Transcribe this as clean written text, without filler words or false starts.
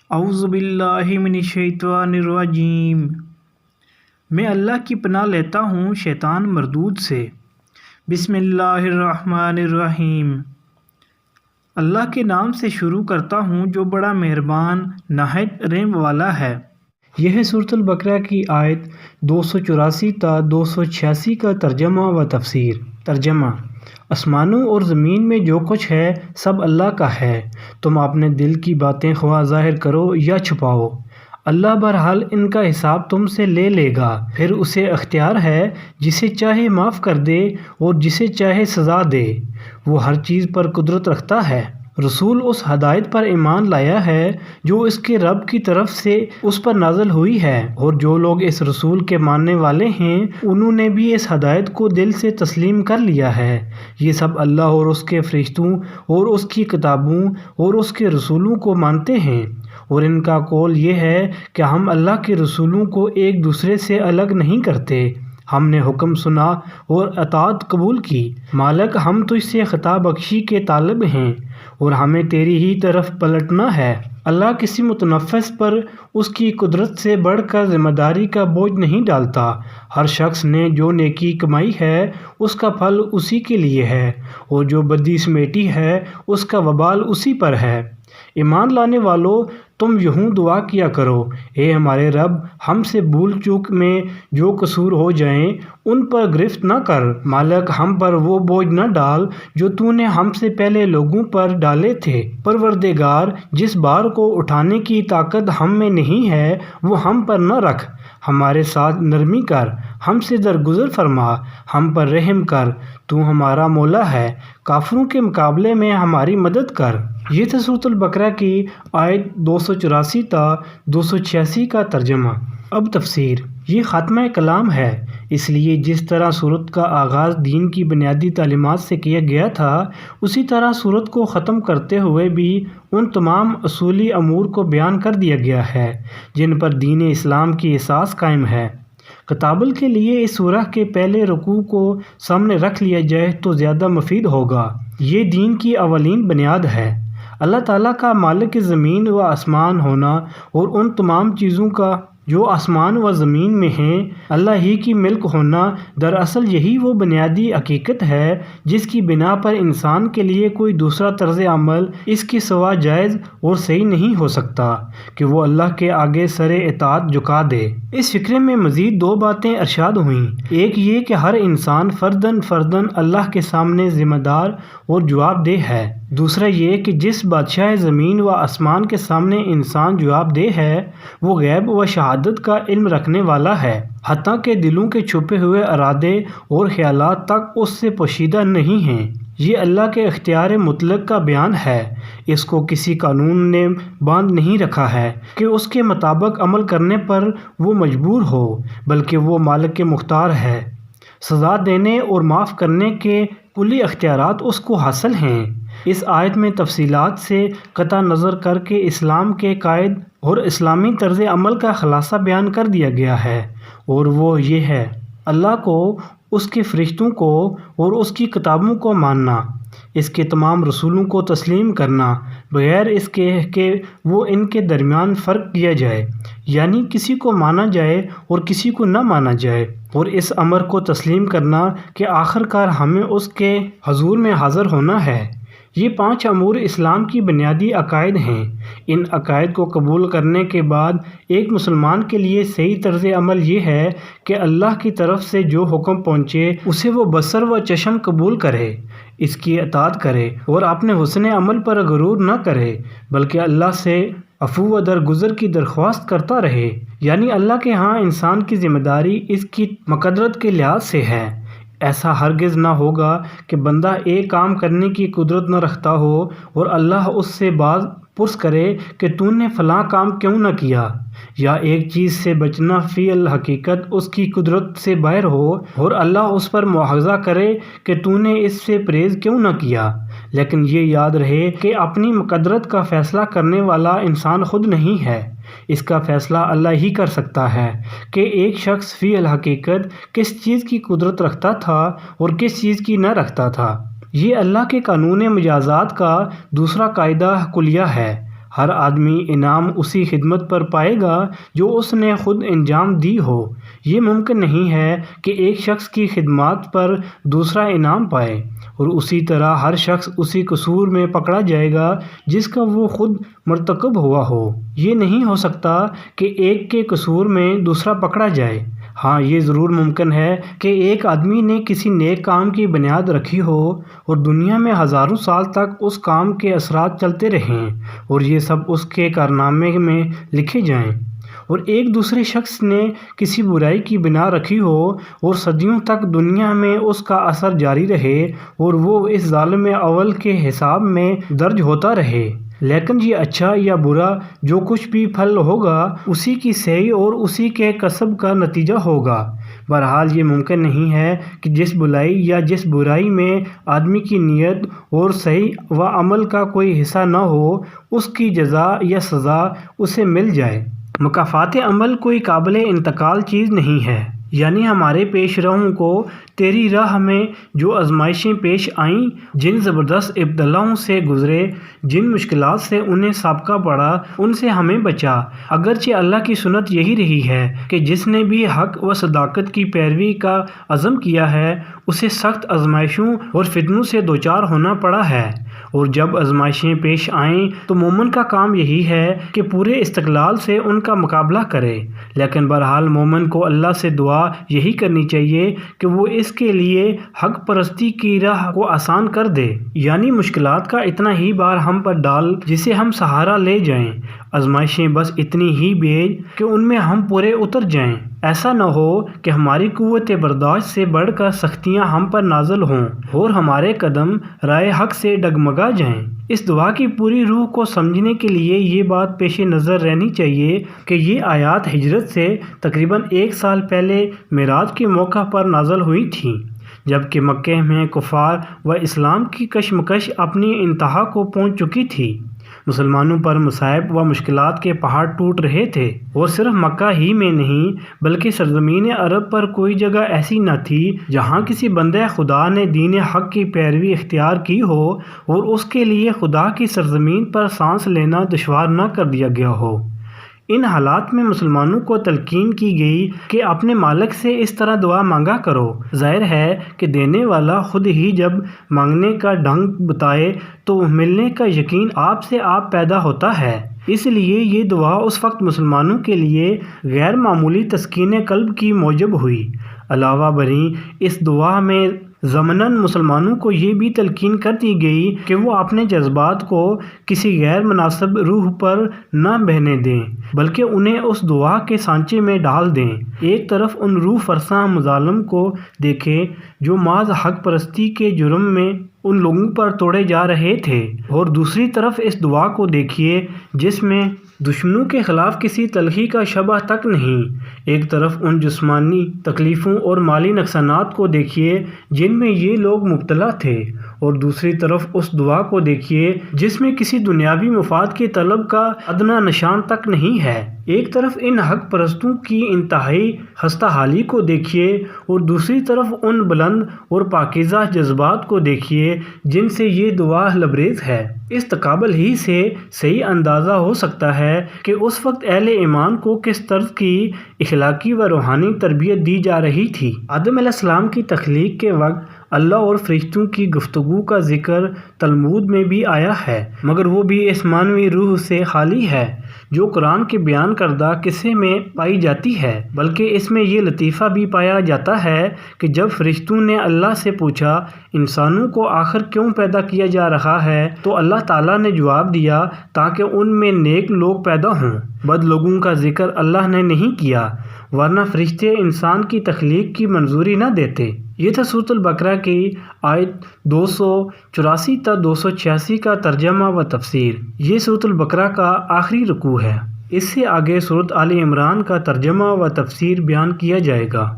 اعوذ باللہ من الشیطان الرجیم۔ میں اللہ کی پناہ لیتا ہوں شیطان مردود سے۔ بسم اللہ الرحمن الرحیم۔ اللہ کے نام سے شروع کرتا ہوں جو بڑا مہربان نہایت رحم والا ہے۔ یہ ہے سورۃ البقرہ کی آیت 284 تا 286 کا ترجمہ و تفسیر۔ ترجمہ: آسمانوں اور زمین میں جو کچھ ہے سب اللہ کا ہے، تم اپنے دل کی باتیں خواہ ظاہر کرو یا چھپاؤ، اللہ بہرحال ان کا حساب تم سے لے لے گا۔ پھر اسے اختیار ہے جسے چاہے معاف کر دے اور جسے چاہے سزا دے، وہ ہر چیز پر قدرت رکھتا ہے۔ رسول اس ہدایت پر ایمان لایا ہے جو اس کے رب کی طرف سے اس پر نازل ہوئی ہے، اور جو لوگ اس رسول کے ماننے والے ہیں انہوں نے بھی اس ہدایت کو دل سے تسلیم کر لیا ہے۔ یہ سب اللہ اور اس کے فرشتوں اور اس کی کتابوں اور اس کے رسولوں کو مانتے ہیں، اور ان کا قول یہ ہے کہ ہم اللہ کے رسولوں کو ایک دوسرے سے الگ نہیں کرتے، ہم نے حکم سنا اور اطاعت قبول کی۔ مالک ہم تجھ سے خطا بخشی کے طالب ہیں اور ہمیں تیری ہی طرف پلٹنا ہے۔ اللہ کسی متنفس پر اس کی قدرت سے بڑھ کر ذمہ داری کا بوجھ نہیں ڈالتا۔ ہر شخص نے جو نیکی کمائی ہے اس کا پھل اسی کے لیے ہے، اور جو بدی سمیٹی ہے اس کا وبال اسی پر ہے۔ ایمان لانے والو، تم یوں دعا کیا کرو: اے ہمارے رب، ہم سے بھول چوک میں جو قصور ہو جائیں ان پر گرفت نہ کر۔ مالک ہم پر وہ بوجھ نہ ڈال جو تو نے ہم سے پہلے لوگوں پر ڈالے تھے۔ پروردگار، جس بار کو اٹھانے کی طاقت ہم میں نہیں ہے وہ ہم پر نہ رکھ، ہمارے ساتھ نرمی کر، ہم سے درگزر فرما، ہم پر رحم کر، تو ہمارا مولا ہے، کافروں کے مقابلے میں ہماری مدد کر۔ یہ تھا سورۃ البقرہ کی آیت 284 تا 286 کا ترجمہ۔ اب تفسیر۔ یہ خاتمہ کلام ہے، اس لیے جس طرح سورت کا آغاز دین کی بنیادی تعلیمات سے کیا گیا تھا اسی طرح سورت کو ختم کرتے ہوئے بھی ان تمام اصولی امور کو بیان کر دیا گیا ہے جن پر دین اسلام کی اساس قائم ہے۔ کتابل کے لیے اس سورہ کے پہلے رکوع کو سامنے رکھ لیا جائے تو زیادہ مفید ہوگا۔ یہ دین کی اولین بنیاد ہے۔ اللہ تعالیٰ کا مالک زمین و آسمان ہونا اور ان تمام چیزوں کا جو آسمان و زمین میں ہیں اللہ ہی کی ملک ہونا، دراصل یہی وہ بنیادی حقیقت ہے جس کی بنا پر انسان کے لیے کوئی دوسرا طرز عمل اس کے سوا جائز اور صحیح نہیں ہو سکتا کہ وہ اللہ کے آگے سر اطاعت جھکا دے۔ اس فقرے میں مزید دو باتیں ارشاد ہوئیں، ایک یہ کہ ہر انسان فرداً فرداً اللہ کے سامنے ذمہ دار اور جواب دہ ہے، دوسرا یہ کہ جس بادشاہ زمین و آسمان کے سامنے انسان جواب دہ ہے وہ غیب و شہادت کا علم رکھنے والا ہے، حتیٰ کہ دلوں کے چھپے ہوئے ارادے اور خیالات تک اس سے پوشیدہ نہیں ہیں۔ یہ اللہ کے اختیار مطلق کا بیان ہے، اس کو کسی قانون نے باندھ نہیں رکھا ہے کہ اس کے مطابق عمل کرنے پر وہ مجبور ہو، بلکہ وہ مالک کے مختار ہے، سزا دینے اور معاف کرنے کے کلی اختیارات اس کو حاصل ہیں۔ اس آیت میں تفصیلات سے قطع نظر کر کے اسلام کے قائد اور اسلامی طرز عمل کا خلاصہ بیان کر دیا گیا ہے، اور وہ یہ ہے: اللہ کو، اس کے فرشتوں کو اور اس کی کتابوں کو ماننا، اس کے تمام رسولوں کو تسلیم کرنا بغیر اس کے کہ وہ ان کے درمیان فرق کیا جائے، یعنی کسی کو مانا جائے اور کسی کو نہ مانا جائے، اور اس امر کو تسلیم کرنا کہ آخر کار ہمیں اس کے حضور میں حاضر ہونا ہے۔ یہ 5 امور اسلام کی بنیادی عقائد ہیں۔ ان عقائد کو قبول کرنے کے بعد ایک مسلمان کے لیے صحیح طرز عمل یہ ہے کہ اللہ کی طرف سے جو حکم پہنچے اسے وہ بصر و چشم قبول کرے، اس کی اطاعت کرے اور اپنے حسن عمل پر غرور نہ کرے، بلکہ اللہ سے عفو و درگزر کی درخواست کرتا رہے، یعنی اللہ کے ہاں انسان کی ذمہ داری اس کی مقدرت کے لحاظ سے ہے۔ ایسا ہرگز نہ ہوگا کہ بندہ ایک کام کرنے کی قدرت نہ رکھتا ہو اور اللہ اس سے باز پرس کرے کہ تو نے فلاں کام کیوں نہ کیا، یا ایک چیز سے بچنا فی الحقیقت اس کی قدرت سے باہر ہو اور اللہ اس پر مواخذہ کرے کہ تو نے اس سے پرہیز کیوں نہ کیا۔ لیکن یہ یاد رہے کہ اپنی مقدرت کا فیصلہ کرنے والا انسان خود نہیں ہے، اس کا فیصلہ اللہ ہی کر سکتا ہے کہ ایک شخص فی الحقیقت کس چیز کی قدرت رکھتا تھا اور کس چیز کی نہ رکھتا تھا۔ یہ اللہ کے قانون مجازات کا دوسرا قاعدہ کلیہ ہے۔ ہر آدمی انعام اسی خدمت پر پائے گا جو اس نے خود انجام دی ہو۔ یہ ممکن نہیں ہے کہ ایک شخص کی خدمات پر دوسرا انعام پائے، اور اسی طرح ہر شخص اسی قصور میں پکڑا جائے گا جس کا وہ خود مرتکب ہوا ہو۔ یہ نہیں ہو سکتا کہ ایک کے قصور میں دوسرا پکڑا جائے۔ ہاں، یہ ضرور ممکن ہے کہ ایک آدمی نے کسی نیک کام کی بنیاد رکھی ہو اور دنیا میں ہزاروں سال تک اس کام کے اثرات چلتے رہیں اور یہ سب اس کے کارنامے میں لکھے جائیں، اور ایک دوسرے شخص نے کسی برائی کی بنا رکھی ہو اور صدیوں تک دنیا میں اس کا اثر جاری رہے اور وہ اس ظالم اول کے حساب میں درج ہوتا رہے۔ لیکن یہ اچھا یا برا جو کچھ بھی پھل ہوگا اسی کی صحیح اور اسی کے کسب کا نتیجہ ہوگا۔ بہرحال یہ ممکن نہیں ہے کہ جس بھلائی یا جس برائی میں آدمی کی نیت اور صحیح و عمل کا کوئی حصہ نہ ہو، اس کی جزا یا سزا اسے مل جائے۔ مکافات عمل کوئی قابل انتقال چیز نہیں ہے، یعنی ہمارے پیش رووں کو تیری راہ میں جو آزمائشیں پیش آئیں، جن زبردست ابتلاؤں سے گزرے، جن مشکلات سے انہیں سابقہ پڑا، ان سے ہمیں بچا۔ اگرچہ اللہ کی سنت یہی رہی ہے کہ جس نے بھی حق و صداقت کی پیروی کا عزم کیا ہے اسے سخت آزمائشوں اور فتنوں سے دوچار ہونا پڑا ہے، اور جب آزمائشیں پیش آئیں تو مومن کا کام یہی ہے کہ پورے استقلال سے ان کا مقابلہ کرے۔ لیکن بہرحال مومن کو اللہ سے دعا یہی کرنی چاہیے کہ وہ اس کے لیے حق پرستی کی راہ کو آسان کر دے، یعنی مشکلات کا اتنا ہی بار ہم پر ڈال جسے ہم سہارا لے جائیں، آزمائشیں بس اتنی ہی بھیج کہ ان میں ہم پورے اتر جائیں۔ ایسا نہ ہو کہ ہماری قوت برداشت سے بڑھ کر سختیاں ہم پر نازل ہوں اور ہمارے قدم رائے حق سے ڈگمگا جائیں۔ اس دعا کی پوری روح کو سمجھنے کے لیے یہ بات پیش نظر رہنی چاہیے کہ یہ آیات ہجرت سے تقریباً 1 سال پہلے معراج کے موقع پر نازل ہوئی تھیں، جبکہ مکہ میں کفار و اسلام کی کشمکش اپنی انتہا کو پہنچ چکی تھی۔ مسلمانوں پر مصائب و مشکلات کے پہاڑ ٹوٹ رہے تھے، اور صرف مکہ ہی میں نہیں بلکہ سرزمین عرب پر کوئی جگہ ایسی نہ تھی جہاں کسی بندہ خدا نے دین حق کی پیروی اختیار کی ہو اور اس کے لیے خدا کی سرزمین پر سانس لینا دشوار نہ کر دیا گیا ہو۔ ان حالات میں مسلمانوں کو تلقین کی گئی کہ اپنے مالک سے اس طرح دعا مانگا کرو۔ ظاہر ہے کہ دینے والا خود ہی جب مانگنے کا ڈھنگ بتائے تو ملنے کا یقین آپ سے آپ پیدا ہوتا ہے۔ اس لیے یہ دعا اس وقت مسلمانوں کے لیے غیر معمولی تسکین قلب کی موجب ہوئی۔ علاوہ بریں اس دعا میں ضمناً مسلمانوں کو یہ بھی تلقین کر دی گئی کہ وہ اپنے جذبات کو کسی غیر مناسب روح پر نہ بہنے دیں بلکہ انہیں اس دعا کے سانچے میں ڈال دیں۔ ایک طرف ان روح فرساں مظالم کو دیکھیں جو محض حق پرستی کے جرم میں ان لوگوں پر توڑے جا رہے تھے، اور دوسری طرف اس دعا کو دیکھیے جس میں دشمنوں کے خلاف کسی تلخی کا شبہ تک نہیں۔ ایک طرف ان جسمانی تکلیفوں اور مالی نقصانات کو دیکھیے جن میں یہ لوگ مبتلا تھے، اور دوسری طرف اس دعا کو دیکھیے جس میں کسی دنیاوی مفاد کی طلب کا ادنیٰ نشان تک نہیں ہے۔ ایک طرف ان حق پرستوں کی انتہائی خستہ حالی کو دیکھیے اور دوسری طرف ان بلند اور پاکیزہ جذبات کو دیکھیے جن سے یہ دعا لبریز ہے۔ اس تقابل ہی سے صحیح اندازہ ہو سکتا ہے کہ اس وقت اہل ایمان کو کس طرز کی اخلاقی و روحانی تربیت دی جا رہی تھی۔ آدم علیہ السلام کی تخلیق کے وقت اللہ اور فرشتوں کی گفتگو کا ذکر تلمود میں بھی آیا ہے، مگر وہ بھی اس معنوی روح سے خالی ہے جو قرآن کے بیان کردہ قصے میں پائی جاتی ہے، بلکہ اس میں یہ لطیفہ بھی پایا جاتا ہے کہ جب فرشتوں نے اللہ سے پوچھا انسانوں کو آخر کیوں پیدا کیا جا رہا ہے تو اللہ تعالیٰ نے جواب دیا تاکہ ان میں نیک لوگ پیدا ہوں، بد لوگوں کا ذکر اللہ نے نہیں کیا، ورنہ فرشتے انسان کی تخلیق کی منظوری نہ دیتے۔ یہ تھا سورۃ البقرہ کی آیت 284 تا 286 کا ترجمہ و تفسیر۔ یہ سورۃ البقرہ کا آخری رکوع ہے۔ اس سے آگے سورۃ آل عمران کا ترجمہ و تفسیر بیان کیا جائے گا۔